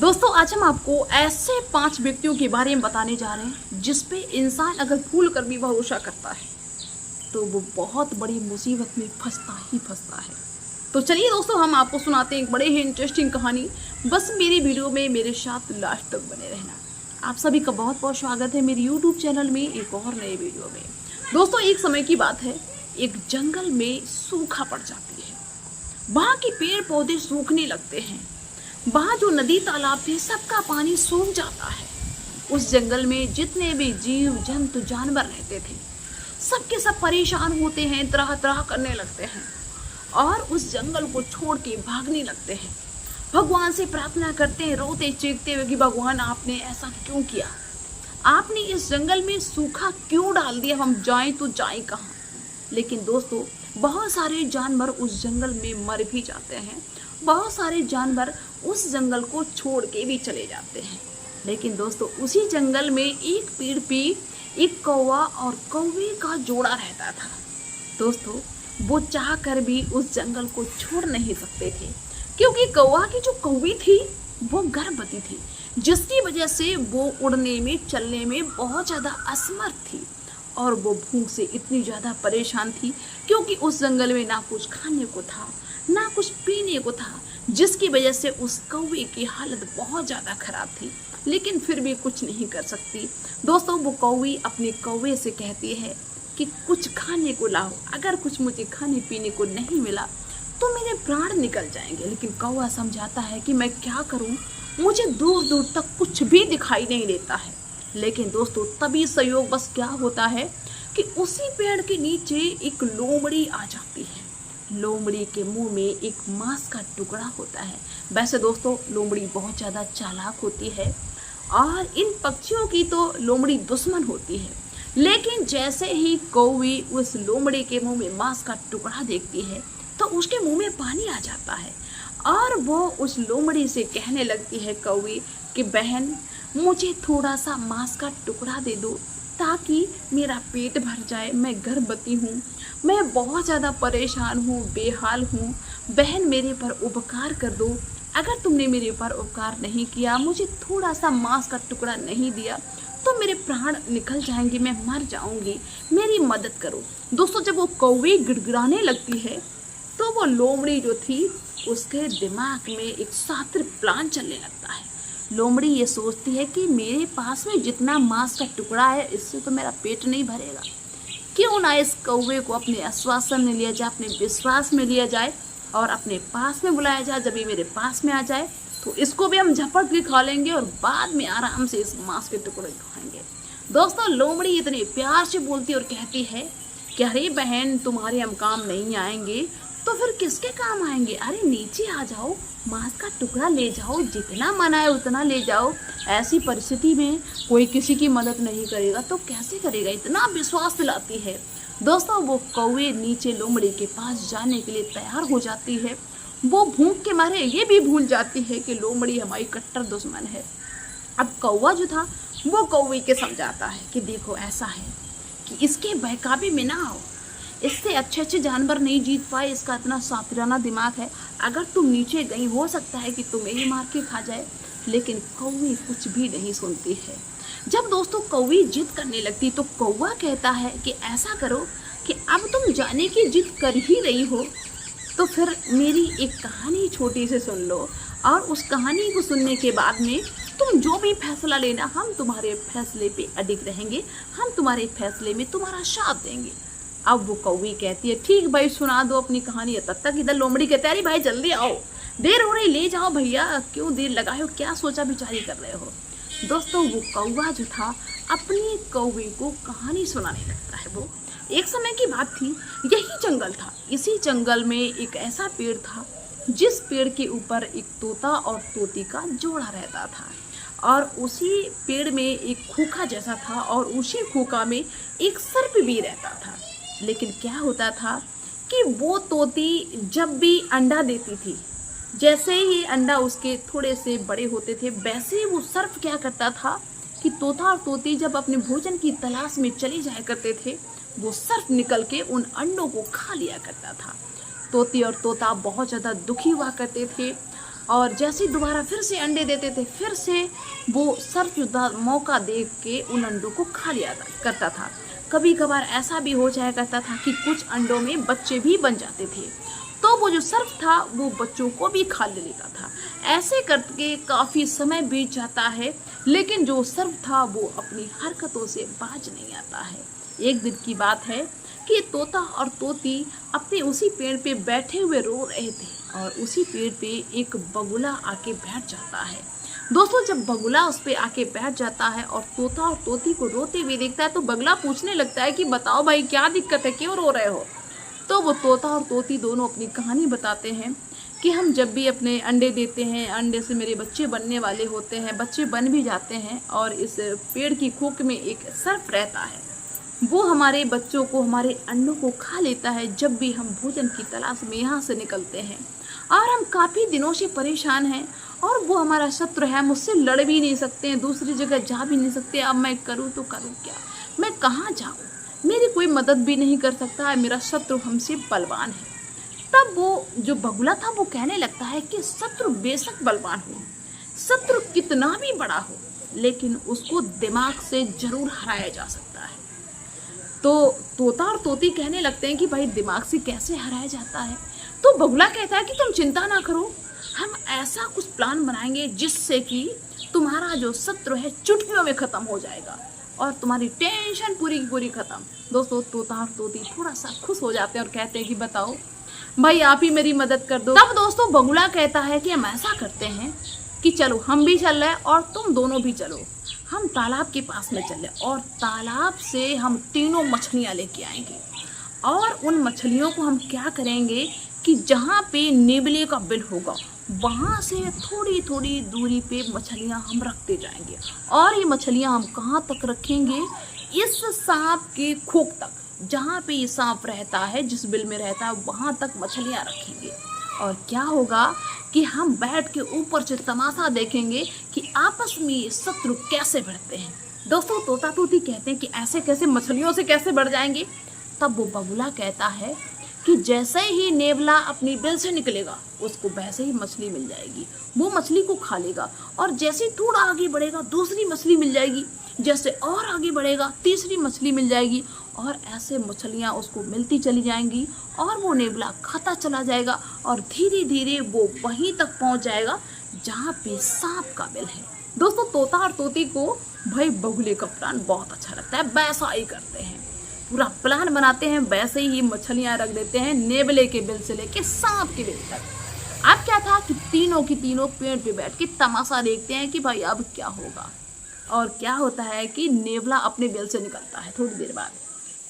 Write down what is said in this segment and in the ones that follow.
दोस्तों आज हम आपको ऐसे 5 व्यक्तियों के बारे में बताने जा रहे हैं जिस पे इंसान अगर भूल कर भी भरोसा करता है तो वो बहुत बड़ी मुसीबत में फंसता ही फंसता है। तो चलिए दोस्तों हम आपको सुनाते हैं एक बड़े ही इंटरेस्टिंग कहानी। बस मेरी वीडियो में मेरे साथ लास्ट तक बने रहना। आप सभी का बहुत बहुत स्वागत है मेरे यूट्यूब चैनल में एक और नए वीडियो में। दोस्तों एक समय की बात है, एक जंगल में सूखा पड़ जाती है। वहाँ के पेड़ पौधे सूखने लगते हैं। वहाँ जो नदी तालाब थे सबका पानी सूख जाता है। उस जंगल में जितने भी जीव जंतु जानवर रहते थे सबके सब परेशान होते हैं, तरह तरह करने लगते हैं और उस जंगल को छोड़ के भागने लगते हैं। भगवान से प्रार्थना करते हैं, रोते चीखते हुए कि भगवान आपने ऐसा क्यों किया, आपने इस जंगल में सूखा क्यों डाल दिया, हम जाएं तो जाएं कहाँ। लेकिन दोस्तों बहुत सारे जानवर उस जंगल में मर भी जाते हैं, बहुत सारे जानवर उस जंगल को छोड़ के भी चले जाते हैं। लेकिन दोस्तों उसी जंगल में एक पेड़ पे एक कौवा और कौवे का जोड़ा रहता था। दोस्तों वो चाह कर भी उस जंगल को छोड़ नहीं सकते थे क्योंकि कौवा की जो कौवी थी वो गर्भवती थी, जिसकी वजह से वो उड़ने में चलने में बहुत ज़्यादा असमर्थ थी और वो भूख से इतनी ज़्यादा परेशान थी क्योंकि उस जंगल में ना कुछ खाने को था ना कुछ पीने को था, जिसकी वजह से उस कौवे की हालत बहुत ज़्यादा खराब थी। लेकिन फिर भी कुछ नहीं कर सकती। दोस्तों वो कौवी अपने कौवे से कहती है कि कुछ खाने को लाओ, अगर कुछ मुझे खाने पीने को नहीं मिला तो मेरे प्राण निकल जाएंगे। लेकिन कौवा समझाता है कि मैं क्या करूं, मुझे दूर दूर तक कुछ भी दिखाई नहीं देता है। लेकिन दोस्तों तभी संयोग बस क्या होता है कि उसी पेड़ के नीचे एक लोमड़ी आ जाती है। लोमड़ी के मुंह में एक मांस का टुकड़ा होता है। वैसे दोस्तों लोमड़ी बहुत ज़्यादा चालाक होती है और इन पक्षियों की तो लोमड़ी दुश्मन होती है। लेकिन जैसे ही कौवी उस लोमड़ी के मुंह में मांस का टुकड़ा देखती है तो उसके मुंह में पानी आ जाता है और वो उस लोमड़ी से कहने लगती है कौवी कि बहन मुझे थोड़ा सा मांस का टुकड़ा दे दो ताकि मेरा पेट भर जाए, मैं गर्भवती हूँ, मैं बहुत ज़्यादा परेशान हूँ, बेहाल हूँ। बहन मेरे पर उपकार कर दो, अगर तुमने मेरे पर उपकार नहीं किया, मुझे थोड़ा सा मांस का टुकड़ा नहीं दिया तो मेरे प्राण निकल जाएंगे, मैं मर जाऊँगी, मेरी मदद करो। दोस्तों जब वो कौवी गिड़गिड़ाने लगती है तो वो लोमड़ी जो थी उसके दिमाग में एक शातिर प्लान चलने लगता है। लोमड़ी ये सोचती है कि मेरे पास में जितना मांस का टुकड़ा है इससे तो मेरा पेट नहीं भरेगा, क्यों ना इस कौवे को अपने आश्वासन में लिया जाए, अपने विश्वास में लिया जाए और अपने पास में बुलाया जाए। जब ये मेरे पास में आ जाए तो इसको भी हम झपट के खा लेंगे और बाद में आराम से इस मांस के टुकड़े खाएंगे। दोस्तों लोमड़ी इतने प्यार से बोलती और कहती है कि अरे बहन तुम्हारे हम काम नहीं आएंगे तो फिर किसके काम आएंगे, अरे नीचे आ जाओ, मांस का टुकड़ा ले जाओ, जितना मन आए उतना ले जाओ। ऐसी परिस्थिति में कोई किसी की मदद नहीं करेगा तो कैसे करेगा, इतना विश्वास दिलाती है। दोस्तों वो कौवे नीचे लोमड़ी के पास जाने के लिए तैयार हो जाती है। वो भूख के मारे ये भी भूल जाती है कि लोमड़ी हमारी कट्टर दुश्मन है। अब कौवा जो था वो कौवे के समझाता है कि देखो ऐसा है कि इसके बहकावे में ना आओ, इससे अच्छे अच्छे जानवर नहीं जीत पाए, इसका इतना सातिराना दिमाग है, अगर तुम नीचे गई हो सकता है कि तुम्हें ही मार के खा जाए। लेकिन कौवी कुछ भी नहीं सुनती है। जब दोस्तों कौवी जिद करने लगती तो कौवा कहता है कि ऐसा करो कि अब तुम जाने की जिद कर ही रही हो तो फिर मेरी एक कहानी छोटी से सुन लो और उस कहानी को सुनने के बाद में तुम जो भी फैसला लेना हम तुम्हारे फैसले पे अडिग रहेंगे, हम तुम्हारे फैसले में तुम्हारा साथ देंगे। अब वो कौवी कहती है ठीक भाई सुना दो अपनी कहानी। तब तक इधर लोमड़ी कहते अरे भाई जल्दी आओ, देर हो रही, ले जाओ भैया, क्यों देर लगाए हो, क्या सोचा बिचारी कर रहे हो। दोस्तों वो कौवा जो था अपनी कौवे को कहानी सुनाने लगता है। वो एक समय की बात थी, यही जंगल था, इसी जंगल में एक ऐसा पेड़ था जिस पेड़ के ऊपर एक तोता और तोती का जोड़ा रहता था और उसी पेड़ में एक खोखा जैसा था और उसी खोखा में एक सर्प भी रहता था। लेकिन क्या होता था कि वो तोती जब भी अंडा देती थी, जैसे ही अंडा उसके थोड़े से बड़े होते थे वैसे ही वो सर्प क्या करता था कि तोता और तोती जब अपने भोजन की तलाश में चले जाया करते थे वो सर्प निकल के उन अंडों को खा लिया करता था। तोती और तोता बहुत ज़्यादा दुखी हुआ करते थे और जैसे ही दोबारा फिर से अंडे देते थे, फिर से वो सर्वयुद्धा मौका देख के उन अंडों को खा लिया करता था। कभी कभार ऐसा भी हो जाया करता था कि कुछ अंडों में बच्चे भी बन जाते थे, तो वो जो सर्प था वो बच्चों को भी खा लेता था। ऐसे करके काफ़ी समय बीत जाता है, लेकिन जो सर्प था वो अपनी हरकतों से बाज नहीं आता है। एक दिन की बात है कि तोता और तोती अपने उसी पेड़ पे बैठे हुए रो रहे थे, और उसी पेड़ पे एक बगुला आके बैठ जाता है। दोस्तों, जब बगुला उस पे आके बैठ जाता है और तोता और तोती को रोते हुए देखता है, तो बगुला पूछने लगता है कि बताओ भाई, क्या दिक्कत है, क्यों रो रहे हो। तो वो तोता और तोती दोनों अपनी कहानी बताते हैं कि हम जब भी अपने अंडे देते हैं, अंडे से मेरे बच्चे बनने वाले होते हैं, बच्चे बन भी जाते हैं, और इस पेड़ की खोख में एक सर्प रहता है, वो हमारे बच्चों को, हमारे अंडों को खा लेता है जब भी हम भोजन की तलाश में यहाँ से निकलते हैं। और हम काफ़ी दिनों से परेशान हैं, और वो हमारा शत्रु है, मुझसे लड़ भी नहीं सकते हैं, दूसरी जगह जा भी नहीं सकते। अब मैं करूँ तो करूँ क्या, मैं कहाँ जाऊँ, मेरी कोई मदद भी नहीं कर सकता है, मेरा शत्रु हमसे बलवान है। तब वो जो बगुला था वो कहने लगता है कि शत्रु बेशक बलवान हो, शत्रु कितना भी बड़ा हो, लेकिन उसको दिमाग से जरूर हराया जा सकता है। तो तोता और तोती कहने लगते हैं कि भाई दिमाग से कैसे हराया जाता है। तो बगुला कहता है कि तुम चिंता ना करो, हम ऐसा कुछ प्लान बनाएंगे जिससे कि तुम्हारा जो शत्रु है चुटकियों में ख़त्म हो जाएगा और तुम्हारी टेंशन पूरी की पूरी ख़त्म। दोस्तों, तोता और तोती थोड़ा सा खुश हो जाते हैं और कहते हैं कि बताओ भाई, आप ही मेरी मदद कर दो। तब दोस्तों बगुला कहता है कि हम ऐसा करते हैं कि चलो हम भी चल रहे हैं और तुम दोनों भी चलो, हम तालाब के पास में चले और तालाब से हम तीनों मछलियाँ लेके आएंगे, और उन मछलियों को हम क्या करेंगे कि जहाँ पे नेवले का बिल होगा वहाँ से थोड़ी थोड़ी दूरी पे मछलियाँ हम रखते जाएंगे, और ये मछलियाँ हम कहाँ तक रखेंगे, इस सांप के खोख तक, जहाँ पे ये सांप रहता है, जिस बिल में रहता है, वहाँ तक मछलियाँ रखेंगे। और क्या होगा कि हम बैठ के ऊपर से तमाशा देखेंगे कि आपस में ये शत्रु कैसे बढ़ते हैं। दोस्तों, तोता तोती कहते हैं कि ऐसे कैसे, मछलियों से कैसे बढ़ जाएंगे। तब वो बगुला कहता है कि जैसे ही नेवला अपनी बिल से निकलेगा उसको वैसे ही मछली मिल जाएगी, वो मछली को खा लेगा, और जैसे थोड़ा आगे बढ़ेगा दूसरी मछली मिल जाएगी, जैसे और आगे बढ़ेगा तीसरी मछली मिल जाएगी, और ऐसे मछलियाँ उसको मिलती चली जाएंगी, और वो नेवला खाता चला जाएगा, और धीरे धीरे वो वहीं तक पहुँच जाएगा जहाँ पे सांप का बिल है। दोस्तों, तोता और तोती को भाई बगुले का प्लान बहुत अच्छा लगता है, वैसा ही करते हैं, पूरा प्लान बनाते हैं, वैसे ही मछलियाँ रख देते हैं, नेवले के बिल से लेके सांप के बिल तक। अब क्या था कि तीनों की तीनों पेड़ पे बैठ के तमाशा देखते हैं कि भाई अब क्या होगा। और क्या होता है कि नेवला अपने बिल से निकलता है थोड़ी देर बाद,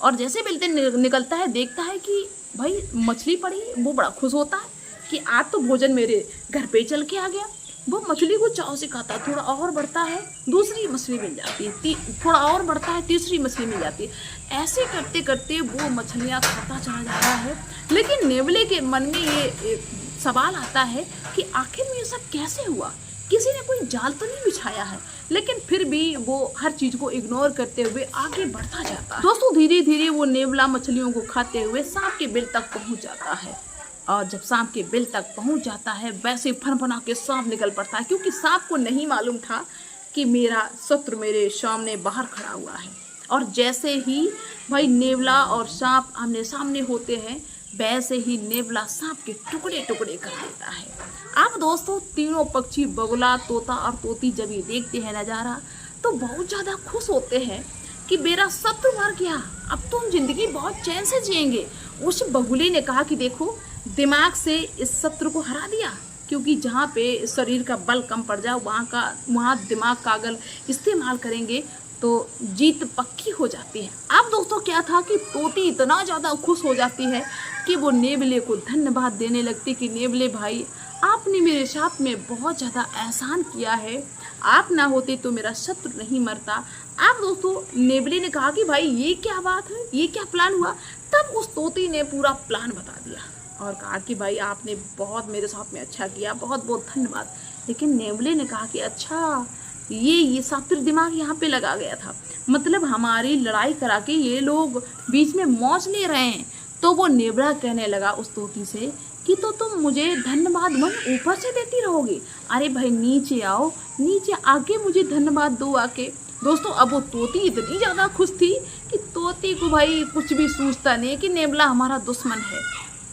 और जैसे बिल से निकलता है देखता है कि भाई मछली पड़ी, वो बड़ा खुश होता है कि आज तो भोजन मेरे घर पे चल के आ गया। वो मछली को चाव से खाता है, थोड़ा और बढ़ता है दूसरी मछली मिल जाती है, थोड़ा और बढ़ता है तीसरी मछली मिल जाती है। ऐसे करते करते वो मछलियाँ खाता चला जा रहा है, लेकिन नेवले के मन में ये सवाल आता है कि आखिर में ये सब कैसे हुआ, किसी ने कोई जाल तो नहीं बिछाया है। लेकिन फिर भी वो हर चीज़ को इग्नोर करते हुए आगे बढ़ता जाता है। दोस्तों, धीरे धीरे वो नेवला मछलियों को खाते हुए सांप के बिल तक पहुँच जाता है, और जब सांप के बिल तक पहुंच जाता है वैसे फनफना के सांप निकल पड़ता है, क्योंकि सांप को नहीं मालूम था कि मेरा शत्रु मेरे सामने बाहर खड़ा हुआ है। और जैसे ही भाई नेवला और सांप आमने सामने होते हैं, वैसे ही नेवला सांप के टुकड़े टुकड़े कर देता है। अब दोस्तों, तीनों पक्षी बगुला, तोता और तोती जब ये देखते हैं नज़ारा, तो बहुत ज़्यादा खुश होते हैं कि मेरा शत्रु मर गया, अब तो हम जिंदगी बहुत चैन से जिएंगे। उस बगुले ने कहा कि देखो, दिमाग से इस शत्रु को हरा दिया, क्योंकि जहाँ पे शरीर का बल कम पड़ जाए वहाँ दिमाग का अगर इस्तेमाल करेंगे तो जीत पक्की हो जाती है। अब दोस्तों क्या था कि तोती इतना ज़्यादा खुश हो जाती है कि वो नेवले को धन्यवाद देने लगती कि नेवले भाई, आपने मेरे साथ में बहुत ज़्यादा एहसान किया है, आप ना होते तो मेरा शत्रु नहीं मरता। अब दोस्तों नेवले ने कहा कि भाई ये क्या बात है, ये क्या प्लान हुआ। तब उस तोती ने पूरा प्लान बता दिया और कहा कि भाई आपने बहुत मेरे साथ में अच्छा किया, बहुत बहुत धन्यवाद। लेकिन नेवले ने कहा कि अच्छा, ये शातिर दिमाग यहाँ पे लगा गया था, मतलब हमारी लड़ाई करा के ये लोग बीच में मौज ले रहे हैं। तो वो नेवला कहने लगा उस तोती से कि तो तुम मुझे धन्यवाद मन ऊपर से देती रहोगे। अरे भाई नीचे आओ, नीचे आके मुझे धन्यवाद दो आके। दोस्तों अब वो तोती इतनी ज़्यादा खुश थी कि तोती को भाई कुछ भी सूझता नहीं कि नेवला हमारा दुश्मन है।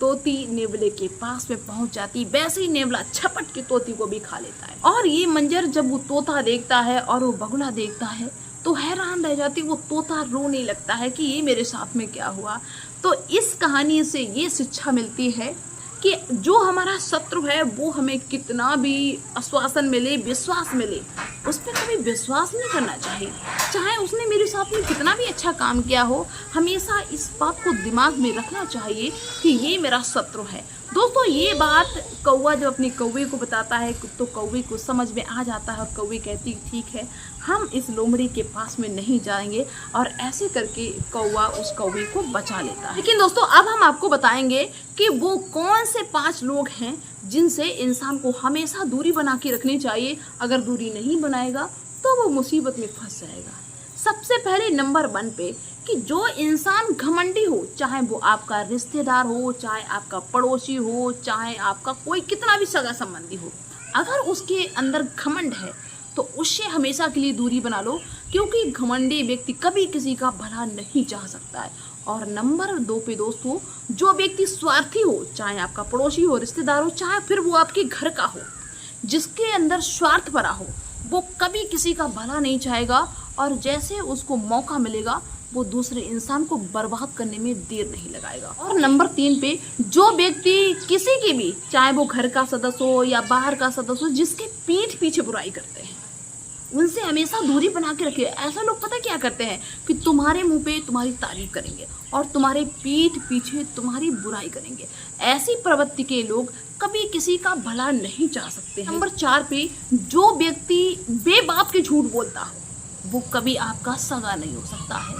तोती नेवले के पास में पहुंच जाती, वैसे ही नेवला छपट के तोती को भी खा लेता है। और ये मंजर जब वो तोता देखता है और वो बगुला देखता है तो हैरान रह जाती। वो तोता रोने लगता है कि ये मेरे साथ में क्या हुआ। तो इस कहानी से ये शिक्षा मिलती है कि जो हमारा शत्रु है वो हमें कितना भी आश्वासन मिले, विश्वास मिले, उस पर कभी विश्वास नहीं करना चाहिए। चाहे उसने मेरे साथ में कितना भी अच्छा काम किया हो, हमेशा इस बात को दिमाग में रखना चाहिए कि ये मेरा शत्रु है। दोस्तों ये बात कौवा जब अपनी कौवे को बताता है तो कौवे को समझ में आ जाता है और कौवे कहती ठीक है, हम इस लोमड़ी के पास में नहीं जाएंगे। और ऐसे करके कौवा उस कौवे को बचा लेता है। लेकिन दोस्तों अब हम आपको बताएंगे कि वो कौन से 5 लोग हैं जिनसे इंसान को हमेशा दूरी बना के रखनी चाहिए। अगर दूरी नहीं बनाएगा तो वो मुसीबत में फंस जाएगा। सबसे पहले नंबर 1 पे कि जो इंसान घमंडी हो, चाहे वो आपका रिश्तेदार हो, चाहे आपका पड़ोसी हो, चाहे आपका कोई कितना भी सगा संबंधी हो, अगर उसके अंदर घमंड है तो उससे हमेशा के लिए दूरी बना लो, क्योंकि घमंडी व्यक्ति कभी किसी का भला नहीं चाह सकता है। और नंबर 2 पे दोस्तों, जो व्यक्ति स्वार्थी हो, चाहे आपका पड़ोसी हो, रिश्तेदार हो, चाहे फिर वो आपके घर का हो, जिसके अंदर स्वार्थ भरा हो, वो कभी किसी का भला नहीं चाहेगा और जैसे उसको मौका मिलेगा वो दूसरे इंसान को बर्बाद करने में देर नहीं लगाएगा। और नंबर 3 पे, जो व्यक्ति किसी की भी, चाहे वो घर का सदस्य हो या बाहर का सदस्य हो, जिसके पीठ पीछे बुराई करते हैं, उनसे हमेशा दूरी बना के रखिए। ऐसा लोग पता क्या करते हैं कि तुम्हारे मुंह पे तुम्हारी तारीफ करेंगे और तुम्हारे पीठ पीछे तुम्हारी बुराई करेंगे। ऐसी प्रवृत्ति के लोग कभी किसी का भला नहीं चाह सकते हैं। नंबर 4 पे, जो व्यक्ति बेबाक के झूठ बोलता हो वो कभी आपका सगा नहीं हो सकता है।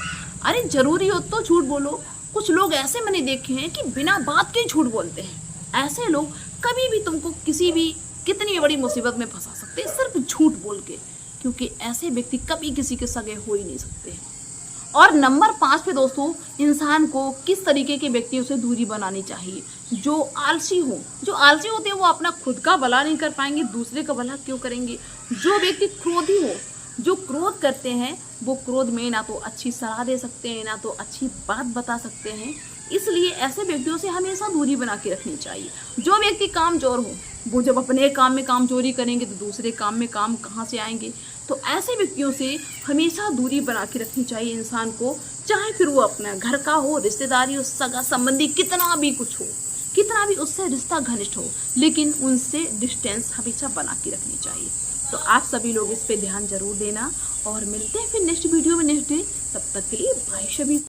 अरे जरूरी हो तो झूठ बोलो। कुछ लोग ऐसे मैंने देखे हैं कि बिना बात के झूठ बोलते हैं। ऐसे लोग कभी भी तुमको किसी भी कितनी बड़ी मुसीबत में फंसा सकते हैं सिर्फ झूठ बोल के, क्योंकि ऐसे व्यक्ति कभी किसी के सगे हो ही नहीं सकते हैं। और नंबर 5 पे दोस्तों, इंसान को किस तरीके के व्यक्तियों से दूरी बनानी चाहिए। जो आलसी हो, जो आलसी होते हैं वो अपना खुद का भला नहीं कर पाएंगे, दूसरे का भला क्यों करेंगे। जो व्यक्ति क्रोधी हो, जो क्रोध करते हैं, वो क्रोध में ना तो अच्छी सलाह दे सकते हैं, ना तो अच्छी बात बता सकते हैं। इसलिए ऐसे व्यक्तियों से हमेशा दूरी बना के रखनी चाहिए। जो व्यक्ति कामचोर हो, वो जब अपने काम में कामचोरी करेंगे तो दूसरे काम में काम कहाँ से आएंगे। तो ऐसे व्यक्तियों से हमेशा दूरी बना के रखनी चाहिए इंसान को, चाहे फिर वो अपना घर का हो, रिश्तेदारी हो, सगा संबंधी, कितना भी कुछ हो, कितना भी उससे रिश्ता घनिष्ठ हो, लेकिन उनसे डिस्टेंस हमेशा बना के रखनी चाहिए। तो आप सभी लोग इस पे ध्यान जरूर देना और मिलते हैं फिर नेक्स्ट वीडियो में नेक्स्ट डे। तब तक के लिए बाय सभी।